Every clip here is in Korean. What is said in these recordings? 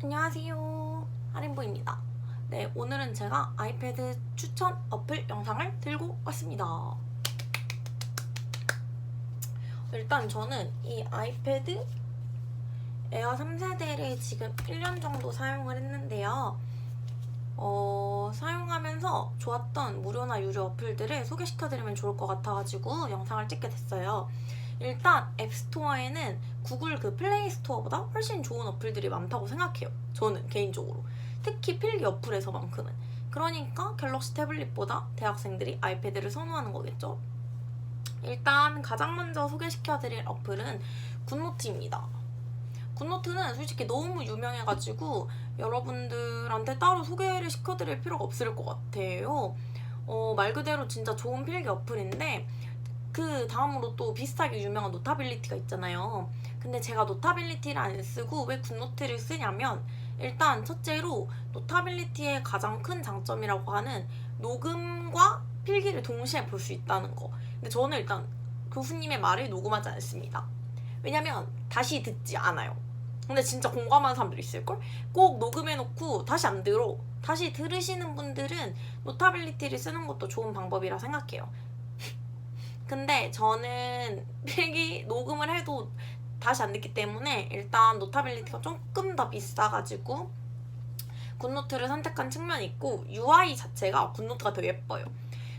안녕하세요. 하림보입니다. 네, 오늘은 제가 아이패드 추천 어플 영상을 들고 왔습니다. 일단 저는 이 아이패드 에어 3세대를 지금 1년 정도 사용을 했는데요. 사용하면서 좋았던 무료나 유료 어플들을 소개시켜드리면 좋을 것 같아가지고 영상을 찍게 됐어요. 일단 앱스토어에는 구글 그 플레이 스토어보다 훨씬 좋은 어플들이 많다고 생각해요. 저는 개인적으로. 특히 필기 어플에서만큼은. 그러니까 갤럭시 태블릿보다 대학생들이 아이패드를 선호하는 거겠죠. 일단 가장 먼저 소개시켜드릴 어플은 굿노트입니다. 굿노트는 솔직히 너무 유명해가지고 여러분들한테 따로 소개를 시켜드릴 필요가 없을 것 같아요. 말 그대로 진짜 좋은 필기 어플인데 그 다음으로 또 비슷하게 유명한 노타빌리티가 있잖아요. 근데 제가 노타빌리티를 안 쓰고 왜 굿노트를 쓰냐면 일단 첫째로 노타빌리티의 가장 큰 장점이라고 하는 녹음과 필기를 동시에 볼 수 있다는 거. 근데 저는 일단 교수님의 말을 녹음하지 않습니다. 왜냐면 다시 듣지 않아요. 근데 진짜 공감하는 사람들 있을걸? 꼭 녹음해놓고 다시 안 들어. 다시 들으시는 분들은 노타빌리티를 쓰는 것도 좋은 방법이라 생각해요. 근데 저는 필기 녹음을 해도 다시 안 듣기 때문에 일단 노타빌리티가 조금 더 비싸가지고 굿노트를 선택한 측면이 있고 UI 자체가 굿노트가 더 예뻐요.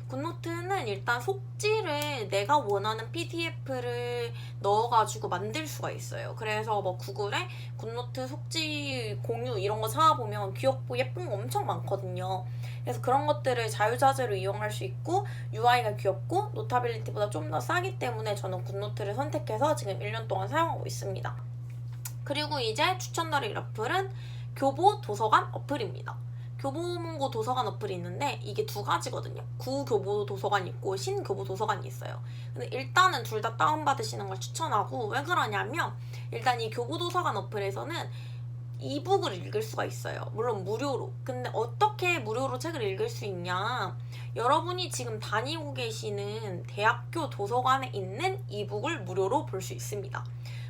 굿노트는 일단 속지를 내가 원하는 PDF를 넣어가지고 만들 수가 있어요. 그래서 뭐 구글에 굿노트 속지 공유 이런 거 찾아보면 귀엽고 예쁜 거 엄청 많거든요. 그래서 그런 것들을 자유자재로 이용할 수 있고 UI가 귀엽고 노타빌리티보다 좀 더 싸기 때문에 저는 굿노트를 선택해서 지금 1년 동안 사용하고 있습니다. 그리고 이제 추천드릴 어플은 교보 도서관 어플입니다. 교보문고 도서관 어플이 있는데 이게 두 가지거든요. 구교보 도서관이 있고 신교보 도서관이 있어요. 근데 일단은 둘 다 다운받으시는 걸 추천하고 왜 그러냐면 일단 이 교보 도서관 어플에서는 이북을 읽을 수가 있어요. 물론 무료로. 근데 어떻게 무료로 책을 읽을 수 있냐? 여러분이 지금 다니고 계시는 대학교 도서관에 있는 이북을 무료로 볼 수 있습니다.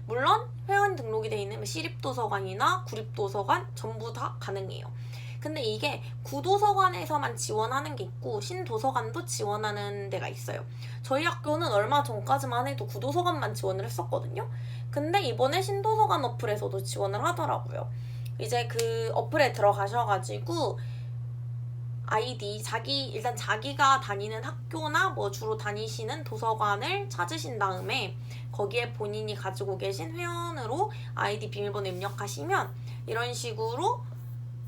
물론 회원 등록이 돼 있는 시립도서관이나 구립도서관 전부 다 가능해요. 근데 이게 구도서관에서만 지원하는 게 있고 신도서관도 지원하는 데가 있어요. 저희 학교는 얼마 전까지만 해도 구도서관만 지원을 했었거든요. 근데 이번에 신도서관 어플에서도 지원을 하더라고요. 이제 그 어플에 들어가셔가지고 아이디, 일단 자기가 다니는 학교나 뭐 주로 다니시는 도서관을 찾으신 다음에 거기에 본인이 가지고 계신 회원으로 아이디 비밀번호 입력하시면 이런 식으로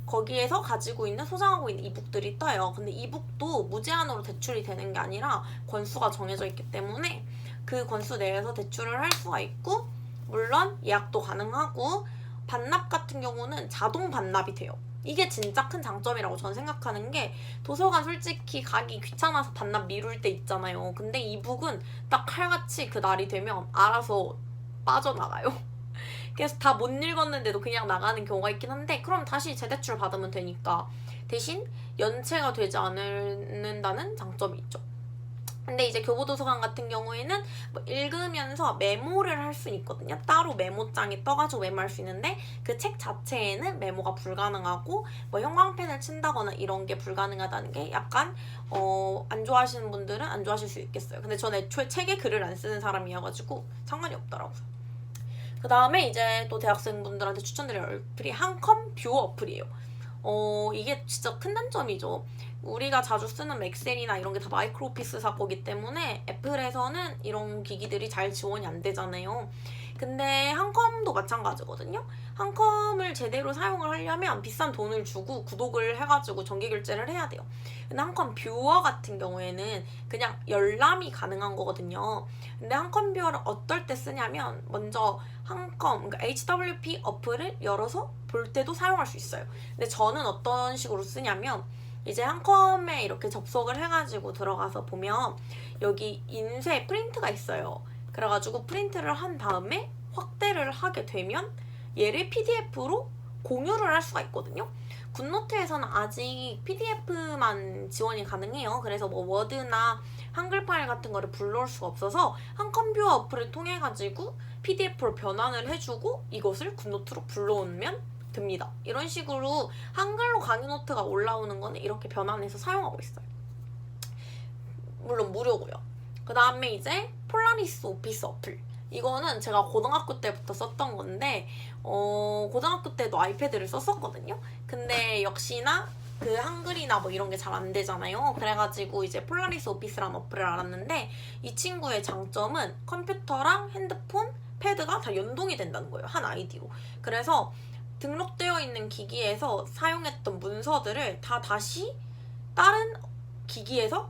거기에서 가지고 있는 소장하고 있는 이북들이 떠요. 근데 이북도 무제한으로 대출이 되는 게 아니라 권수가 정해져 있기 때문에 그 권수 내에서 대출을 할 수가 있고 물론 예약도 가능하고 반납 같은 경우는 자동 반납이 돼요. 이게 진짜 큰 장점이라고 저는 생각하는 게 도서관 솔직히 가기 귀찮아서 반납 미룰 때 있잖아요. 근데 이북은 딱 칼같이 그 날이 되면 알아서 빠져나가요. 그래서 다 못 읽었는데도 그냥 나가는 경우가 있긴 한데 그럼 다시 재대출 받으면 되니까 대신 연체가 되지 않는다는 장점이 있죠. 근데 이제 교보도서관 같은 경우에는 뭐 읽으면서 메모를 할 수 있거든요. 따로 메모장이 떠가지고 메모할 수 있는데 그 책 자체에는 메모가 불가능하고 뭐 형광펜을 친다거나 이런 게 불가능하다는 게 약간 안 좋아하시는 분들은 안 좋아하실 수 있겠어요. 근데 저는 애초에 책에 글을 안 쓰는 사람이어가지고 상관이 없더라고요. 그 다음에 이제 또 대학생분들한테 추천드릴 어플이 한컴 뷰어 어플이에요. 이게 진짜 큰 단점이죠. 우리가 자주 쓰는 엑셀이나 이런 게 다 마이크로 오피스사 거기 때문에 애플에서는 이런 기기들이 잘 지원이 안 되잖아요. 근데 한컴도 마찬가지거든요. 한컴을 제대로 사용을 하려면 비싼 돈을 주고 구독을 해가지고 정기 결제를 해야 돼요. 근데 한컴 뷰어 같은 경우에는 그냥 열람이 가능한 거거든요. 근데 한컴 뷰어를 어떨 때 쓰냐면 먼저 한컴, 그러니까 HWP 어플을 열어서 볼 때도 사용할 수 있어요. 근데 저는 어떤 식으로 쓰냐면 이제 한컴에 이렇게 접속을 해가지고 들어가서 보면 여기 인쇄 프린트가 있어요. 그래가지고 프린트를 한 다음에 확대를 하게 되면 얘를 PDF로 공유를 할 수가 있거든요. 굿노트에서는 아직 PDF만 지원이 가능해요. 그래서 뭐 워드나 한글 파일 같은 거를 불러올 수가 없어서 한컴퓨어 어플을 통해 가지고 PDF로 변환을 해주고 이것을 굿노트로 불러오면 됩니다. 이런 식으로 한글로 강의 노트가 올라오는 거는 이렇게 변환해서 사용하고 있어요. 물론 무료고요. 그 다음에 이제 폴라리스 오피스 어플. 이거는 제가 고등학교 때부터 썼던 건데 고등학교 때도 아이패드를 썼었거든요. 근데 역시나 그 한글이나 뭐 이런 게 잘 안 되잖아요. 그래가지고 이제 폴라리스 오피스라는 어플을 알았는데 이 친구의 장점은 컴퓨터랑 핸드폰, 패드가 다 연동이 된다는 거예요. 한 아이디로. 그래서 등록되어 있는 기기에서 사용했던 문서들을 다 다시 다른 기기에서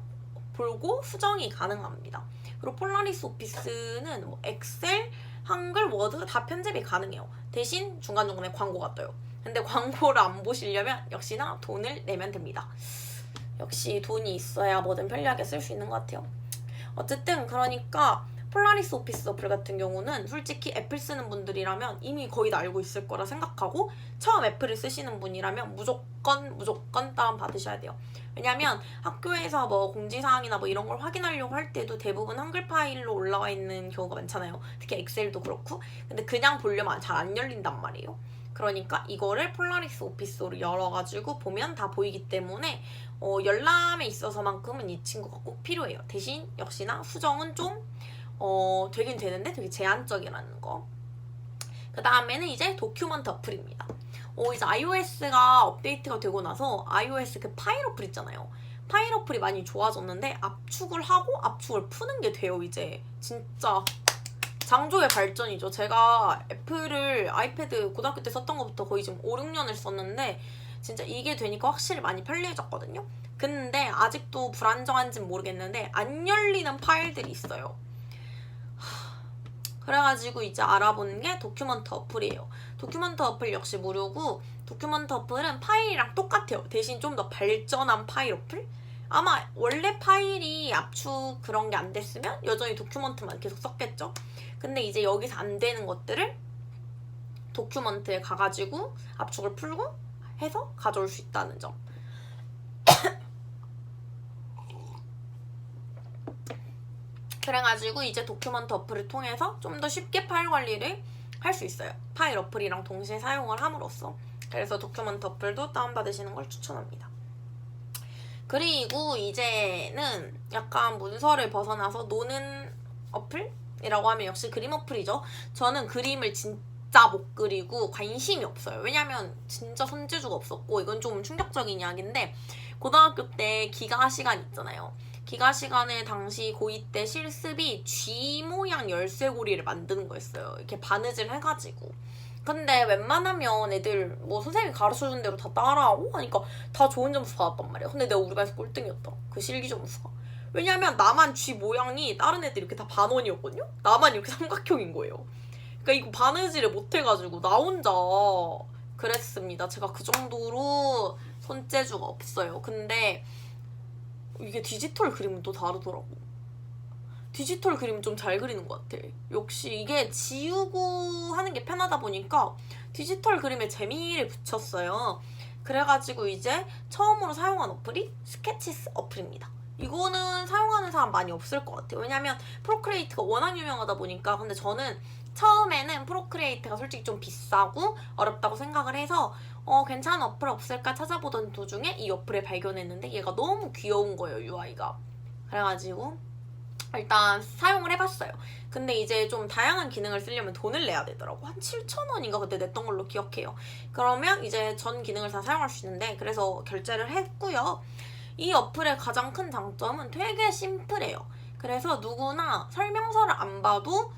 보고 수정이 가능합니다. 그리고 폴라리스 오피스는 뭐 엑셀, 한글, 워드 다 편집이 가능해요. 대신 중간중간에 광고가 떠요. 근데 광고를 안 보시려면 역시나 돈을 내면 됩니다. 역시 돈이 있어야 뭐든 편리하게 쓸 수 있는 것 같아요. 어쨌든 그러니까 폴라리스 오피스 어플 같은 경우는 솔직히 애플 쓰는 분들이라면 이미 거의 다 알고 있을 거라 생각하고 처음 애플을 쓰시는 분이라면 무조건 다운받으셔야 돼요. 왜냐면 학교에서 뭐 공지사항이나 뭐 이런 걸 확인하려고 할 때도 대부분 한글 파일로 올라와 있는 경우가 많잖아요. 특히 엑셀도 그렇고. 근데 그냥 보려면 잘 안 열린단 말이에요. 그러니까 이거를 폴라리스 오피스로 열어가지고 보면 다 보이기 때문에 열람에 있어서만큼은 이 친구가 꼭 필요해요. 대신 역시나 수정은 좀 되긴 되는데 되게 제한적이라는 거. 그 다음에는 이제 도큐먼트 어플입니다. 이제 iOS가 업데이트가 되고 나서 iOS 그 파일 어플 있잖아요. 파일 어플이 많이 좋아졌는데 압축을 하고 압축을 푸는 게 돼요. 이제 진짜 장조의 발전이죠. 제가 애플을 아이패드 고등학교 때 썼던 것부터 거의 지금 5, 6년을 썼는데 진짜 이게 되니까 확실히 많이 편리해졌거든요. 근데 아직도 불안정한지는 모르겠는데 안 열리는 파일들이 있어요. 그래가지고 이제 알아보는 게 도큐먼트 어플이에요. 도큐먼트 어플 역시 무료고 도큐먼트 어플은 파일이랑 똑같아요. 대신 좀 더 발전한 파일 어플? 아마 원래 파일이 압축 그런 게 안 됐으면 여전히 도큐먼트만 계속 썼겠죠. 근데 이제 여기서 안 되는 것들을 도큐먼트에 가가지고 압축을 풀고 해서 가져올 수 있다는 점. 그래가지고 이제 도큐먼트 어플을 통해서 좀 더 쉽게 파일 관리를 할 수 있어요. 파일 어플이랑 동시에 사용을 함으로써. 그래서 도큐먼트 어플도 다운받으시는 걸 추천합니다. 그리고 이제는 약간 문서를 벗어나서 노는 어플이라고 하면 역시 그림 어플이죠. 저는 그림을 진짜 못 그리고 관심이 없어요. 왜냐면 진짜 손재주가 없었고 이건 좀 충격적인 이야기인데 고등학교 때 기가 시간 있잖아요. 기가 시간에 당시 고2 때 실습이 G 모양 열쇠고리를 만드는 거였어요. 이렇게 바느질 해가지고. 근데 웬만하면 애들 뭐 선생님이 가르쳐준 대로 다 따라하고 하니까 다 좋은 점수 받았단 말이야. 근데 내가 우리 반에서 꼴등이었더라. 그 실기 점수가. 왜냐면 나만 G 모양이 다른 애들 이렇게 다 반원이었거든요? 나만 이렇게 삼각형인 거예요. 그러니까 이거 바느질을 못해가지고 나 혼자 그랬습니다. 제가 그 정도로 손재주가 없어요. 근데 이게 디지털 그림은 또 다르더라고. 디지털 그림 좀 잘 그리는 것 같아. 역시 이게 지우고 하는 게 편하다 보니까 디지털 그림에 재미를 붙였어요. 그래가지고 이제 처음으로 사용한 어플이 스케치스 어플입니다. 이거는 사용하는 사람 많이 없을 것 같아요. 왜냐면 프로크리에이트가 워낙 유명하다 보니까. 근데 저는 처음에는 프로크리에이트가 솔직히 좀 비싸고 어렵다고 생각을 해서 괜찮은 어플 없을까 찾아보던 도중에 이 어플을 발견했는데 얘가 너무 귀여운 거예요, UI가. 그래가지고 일단 사용을 해봤어요. 근데 이제 좀 다양한 기능을 쓰려면 돈을 내야 되더라고. 한 7,000원인가 그때 냈던 걸로 기억해요. 그러면 이제 전 기능을 다 사용할 수 있는데 그래서 결제를 했고요. 이 어플의 가장 큰 장점은 되게 심플해요. 그래서 누구나 설명서를 안 봐도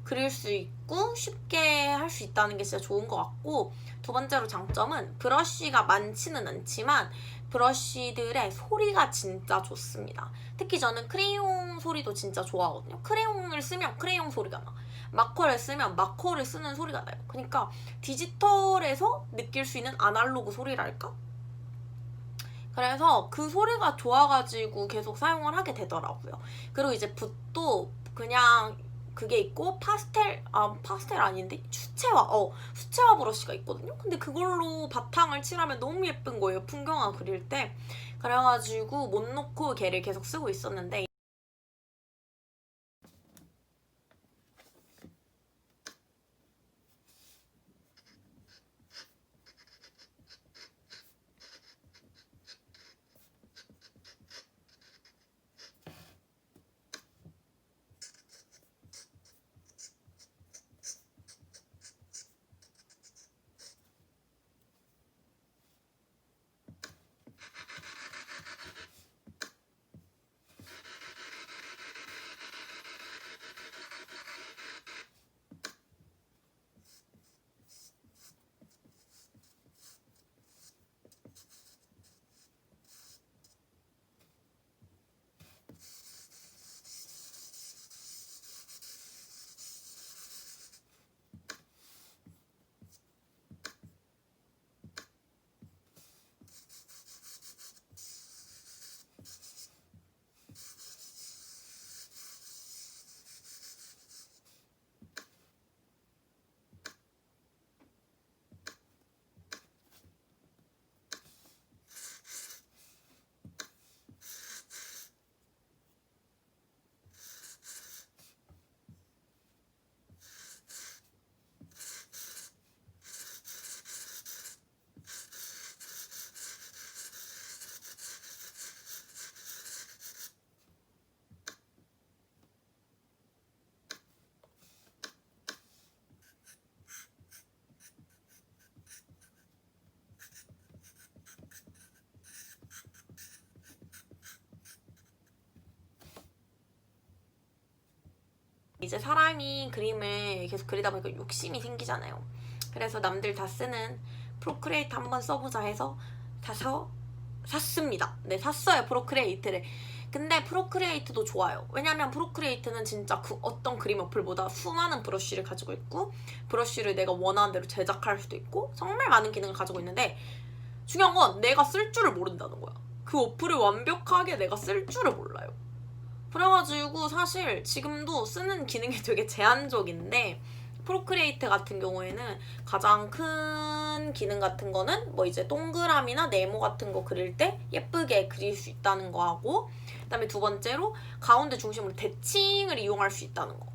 그릴 수 있고 쉽게 할 수 있다는 게 진짜 좋은 것 같고 두 번째로 장점은 브러쉬가 많지는 않지만 브러쉬들의 소리가 진짜 좋습니다. 특히 저는 크레용 소리도 진짜 좋아하거든요. 크레용을 쓰면 크레용 소리가 나. 마커를 쓰면 마커를 쓰는 소리가 나요. 그러니까 디지털에서 느낄 수 있는 아날로그 소리랄까? 그래서 그 소리가 좋아가지고 계속 사용을 하게 되더라고요. 그리고 이제 붓도 그냥 그게 있고 파스텔 아닌데 수채화 브러쉬가 있거든요. 근데 그걸로 바탕을 칠하면 너무 예쁜 거예요. 풍경화 그릴 때. 그래가지고 못 놓고 걔를 계속 쓰고 있었는데 이제 사람이 그림을 계속 그리다 보니까 욕심이 생기잖아요. 그래서 남들 다 쓰는 프로크리에이트 한번 써보자 해서 샀습니다. 네, 샀어요, 프로크리에이트를. 근데 프로크리에이트도 좋아요. 왜냐면 프로크리에이트는 진짜 그 어떤 그림 어플보다 수많은 브러쉬를 가지고 있고, 브러쉬를 내가 원하는 대로 제작할 수도 있고, 정말 많은 기능을 가지고 있는데, 중요한 건 내가 쓸 줄을 모른다는 거야. 그 어플을 완벽하게 내가 쓸 줄을 몰라요. 그래가지고 사실 지금도 쓰는 기능이 되게 제한적인데, 프로크리에이트 같은 경우에는 가장 큰 기능 같은 거는 뭐 이제 동그라미나 네모 같은 거 그릴 때 예쁘게 그릴 수 있다는 거 하고, 그다음에 두 번째로 가운데 중심으로 대칭을 이용할 수 있다는 거.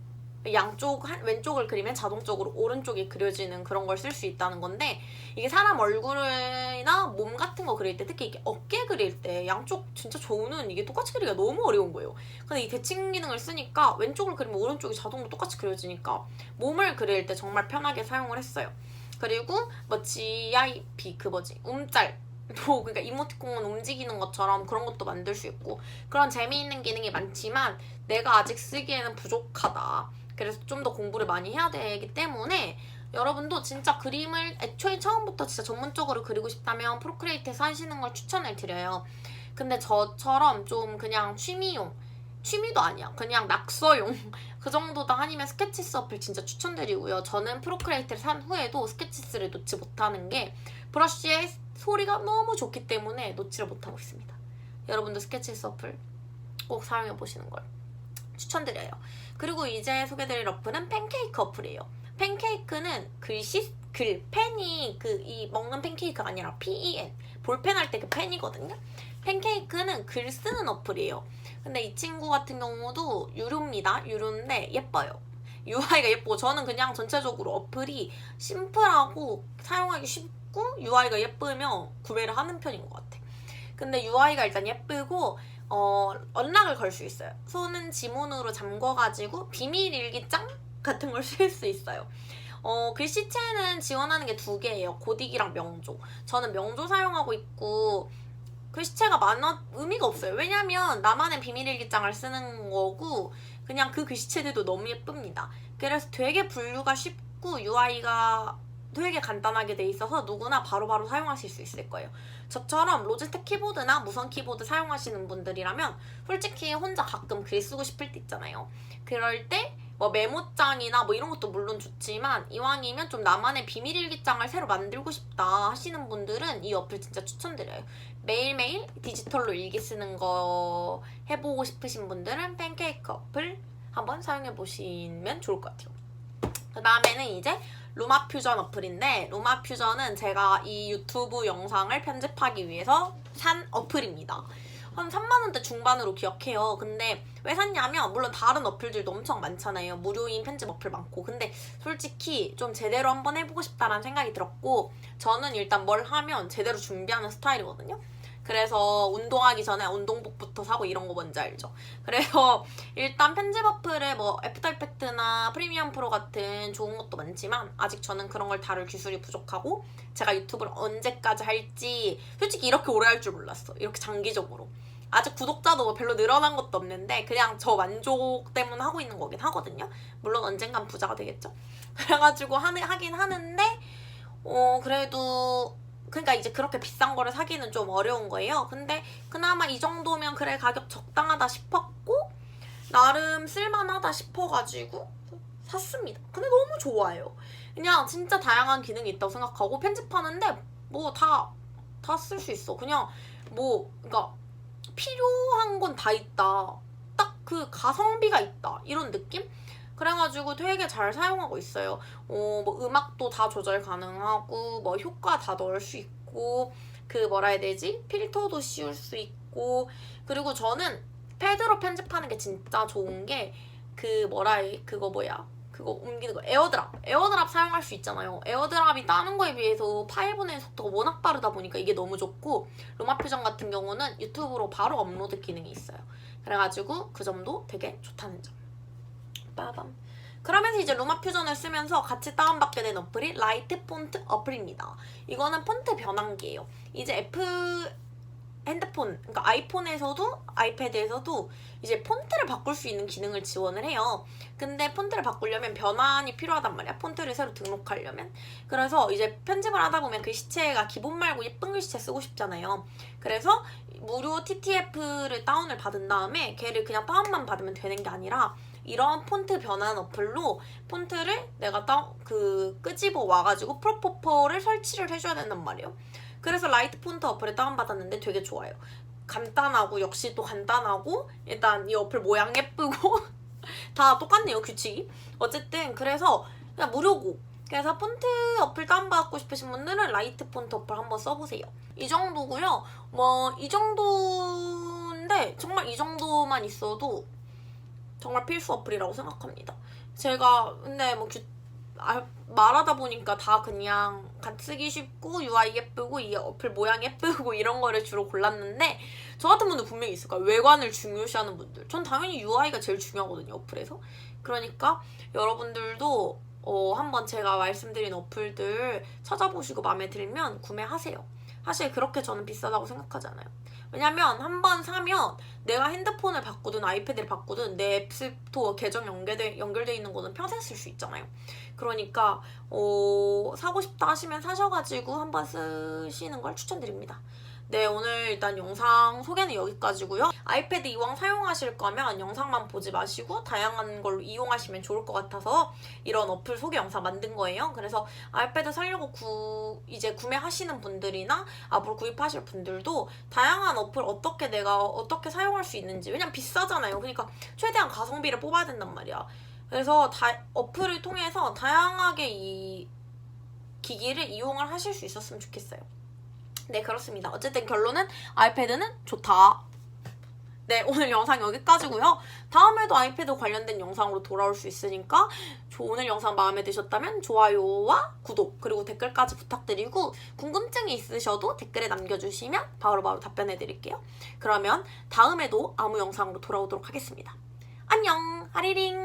양쪽 왼쪽을 그리면 자동적으로 오른쪽이 그려지는 그런 걸 쓸 수 있다는 건데, 이게 사람 얼굴이나 몸 같은 거 그릴 때, 특히 이게 어깨 그릴 때 양쪽 진짜 저는 이게 똑같이 그리기가 너무 어려운 거예요. 근데 이 대칭 기능을 쓰니까 왼쪽을 그리면 오른쪽이 자동으로 똑같이 그려지니까 몸을 그릴 때 정말 편하게 사용을 했어요. 그리고 뭐 GIF 그 뭐지 움짤, 뭐 그러니까 이모티콘 움직이는 것처럼 그런 것도 만들 수 있고, 그런 재미있는 기능이 많지만 내가 아직 쓰기에는 부족하다. 그래서 좀 더 공부를 많이 해야 되기 때문에 여러분도 진짜 그림을 애초에 처음부터 진짜 전문적으로 그리고 싶다면 프로크리에이트에서 하시는 걸 추천을 드려요. 근데 저처럼 좀 그냥 취미도 아니야, 그냥 낙서용 그 정도다 아니면 스케치스 어플 진짜 추천드리고요. 저는 프로크리에이트를 산 후에도 스케치스를 놓지 못하는 게 브러쉬의 소리가 너무 좋기 때문에 놓지를 못하고 있습니다. 여러분도 스케치스 어플 꼭 사용해 보시는 걸 추천드려요. 그리고 이제 소개드릴 어플은 팬케이크 어플이에요. 팬케이크는 펜이 이 먹는 팬케이크가 아니라 PEN, 볼펜 할 때 그 펜이거든요. 팬케이크는 글 쓰는 어플이에요. 근데 이 친구 같은 경우도 유료입니다. 유료인데 예뻐요. UI가 예쁘고, 저는 그냥 전체적으로 어플이 심플하고 사용하기 쉽고 UI가 예쁘면 구매를 하는 편인 것 같아. 근데 UI가 일단 예쁘고 언락을 걸 수 있어요. 손은 지문으로 잠궈가지고 비밀 일기장 같은 걸 쓸 수 있어요. 글씨체는 지원하는 게 2개예요. 고딕이랑 명조. 저는 명조 사용하고 있고, 글씨체가 의미가 없어요. 왜냐면 나만의 비밀 일기장을 쓰는 거고, 그냥 그 글씨체들도 너무 예쁩니다. 그래서 되게 분류가 쉽고 UI가 되게 간단하게 돼 있어서 누구나 바로바로 사용하실 수 있을 거예요. 저처럼 로지텍 키보드나 무선 키보드 사용하시는 분들이라면 솔직히 혼자 가끔 글 쓰고 싶을 때 있잖아요. 그럴 때 뭐 메모장이나 뭐 이런 것도 물론 좋지만, 이왕이면 좀 나만의 비밀 일기장을 새로 만들고 싶다 하시는 분들은 이 어플 진짜 추천드려요. 매일매일 디지털로 일기 쓰는 거 해보고 싶으신 분들은 팬케이크 어플 한번 사용해 보시면 좋을 것 같아요. 그 다음에는 이제 루마퓨전 어플인데, 루마퓨전은 제가 이 유튜브 영상을 편집하기 위해서 산 어플입니다. 한 3만원대 중반으로 기억해요. 근데 왜 샀냐면, 물론 다른 어플들도 엄청 많잖아요. 무료인 편집 어플 많고. 근데 솔직히 좀 제대로 한번 해보고 싶다라는 생각이 들었고, 저는 일단 뭘 하면 제대로 준비하는 스타일이거든요. 그래서 운동하기 전에 운동복부터 사고 이런 거 뭔지 알죠? 그래서 일단 편집 어플에 뭐 애프터 이펙트나 프리미엄 프로 같은 좋은 것도 많지만, 아직 저는 그런 걸 다룰 기술이 부족하고, 제가 유튜브를 언제까지 할지 솔직히 이렇게 오래 할 줄 몰랐어. 이렇게 장기적으로. 아직 구독자도 별로 늘어난 것도 없는데 그냥 저 만족 때문에 하고 있는 거긴 하거든요. 물론 언젠간 부자가 되겠죠. 그래가지고 하긴 하는데 그래도 그러니까 이제 그렇게 비싼 거를 사기는 좀 어려운 거예요. 근데 그나마 이 정도면 그래 가격 적당하다 싶었고, 나름 쓸만하다 싶어가지고 샀습니다. 근데 너무 좋아요. 그냥 진짜 다양한 기능이 있다고 생각하고, 편집하는데 뭐 다 쓸 수 있어. 그냥 뭐 그러니까 필요한 건 다 있다. 딱 그 가성비가 있다. 이런 느낌? 그래가지고 되게 잘 사용하고 있어요. 뭐 음악도 다 조절 가능하고, 뭐 효과 다 넣을 수 있고, 그 뭐라 해야 되지? 필터도 씌울 수 있고, 그리고 저는 패드로 편집하는 게 진짜 좋은 게 그거 옮기는 거, 에어드랍 사용할 수 있잖아요. 에어드랍이 다른 거에 비해서 파일 보내는 속도가 워낙 빠르다 보니까 이게 너무 좋고, 루마퓨전 같은 경우는 유튜브로 바로 업로드 기능이 있어요. 그래가지고 그 점도 되게 좋다는 점. 빠밤. 그러면서 이제 루마퓨전을 쓰면서 같이 다운받게 된 어플이 라이트 폰트 어플입니다. 이거는 폰트 변환기예요. 이제 핸드폰, 그러니까 아이폰에서도 아이패드에서도 이제 폰트를 바꿀 수 있는 기능을 지원을 해요. 근데 폰트를 바꾸려면 변환이 필요하단 말이야. 폰트를 새로 등록하려면. 그래서 이제 편집을 하다 보면 글씨체가 기본 말고 예쁜 글씨체 쓰고 싶잖아요. 그래서 무료 TTF를 다운을 받은 다음에 걔를 그냥 다운만 받으면 되는 게 아니라 이런 폰트 변환 어플로 폰트를 내가 끄집어 와가지고 프로포퍼를 설치를 해줘야 된단 말이에요. 그래서 라이트 폰트 어플을 다운받았는데 되게 좋아요. 간단하고 역시 또 간단하고 일단 이 어플 모양 예쁘고 다 똑같네요, 규칙이. 어쨌든 그래서 그냥 무료고. 그래서 폰트 어플 다운받고 싶으신 분들은 라이트 폰트 어플 한번 써보세요. 이 정도고요. 뭐 이 정도인데 정말 이 정도만 있어도 정말 필수 어플이라고 생각합니다. 제가 근데 뭐 말하다 보니까 다 그냥 쓰기 쉽고 UI 예쁘고 이 어플 모양 예쁘고 이런 거를 주로 골랐는데 저 같은 분들 분명히 있을 거예요. 외관을 중요시하는 분들. 전 당연히 UI가 제일 중요하거든요, 어플에서. 그러니까 여러분들도 한번 제가 말씀드린 어플들 찾아보시고 마음에 들면 구매하세요. 사실 그렇게 저는 비싸다고 생각하지 않아요. 왜냐면 한번 사면 내가 핸드폰을 바꾸든 아이패드를 바꾸든 내 앱스토어 계정 연결돼 있는 거는 평생 쓸 수 있잖아요. 그러니까 사고 싶다 하시면 사셔가지고 한번 쓰시는 걸 추천드립니다. 네, 오늘 일단 영상 소개는 여기까지고요. 아이패드 이왕 사용하실 거면 영상만 보지 마시고 다양한 걸로 이용하시면 좋을 것 같아서 이런 어플 소개 영상 만든 거예요. 그래서 아이패드 사려고 이제 구매하시는 분들이나 앞으로 구입하실 분들도 다양한 어플 내가 어떻게 사용할 수 있는지, 왜냐면 비싸잖아요. 그러니까 최대한 가성비를 뽑아야 된단 말이야. 그래서 어플을 통해서 다양하게 이 기기를 이용을 하실 수 있었으면 좋겠어요. 네, 그렇습니다. 어쨌든 결론은 아이패드는 좋다. 네, 오늘 영상 여기까지고요. 다음에도 아이패드 관련된 영상으로 돌아올 수 있으니까 오늘 영상 마음에 드셨다면 좋아요와 구독 그리고 댓글까지 부탁드리고 궁금증이 있으셔도 댓글에 남겨주시면 바로바로 답변해드릴게요. 그러면 다음에도 아무 영상으로 돌아오도록 하겠습니다. 안녕, 하리링.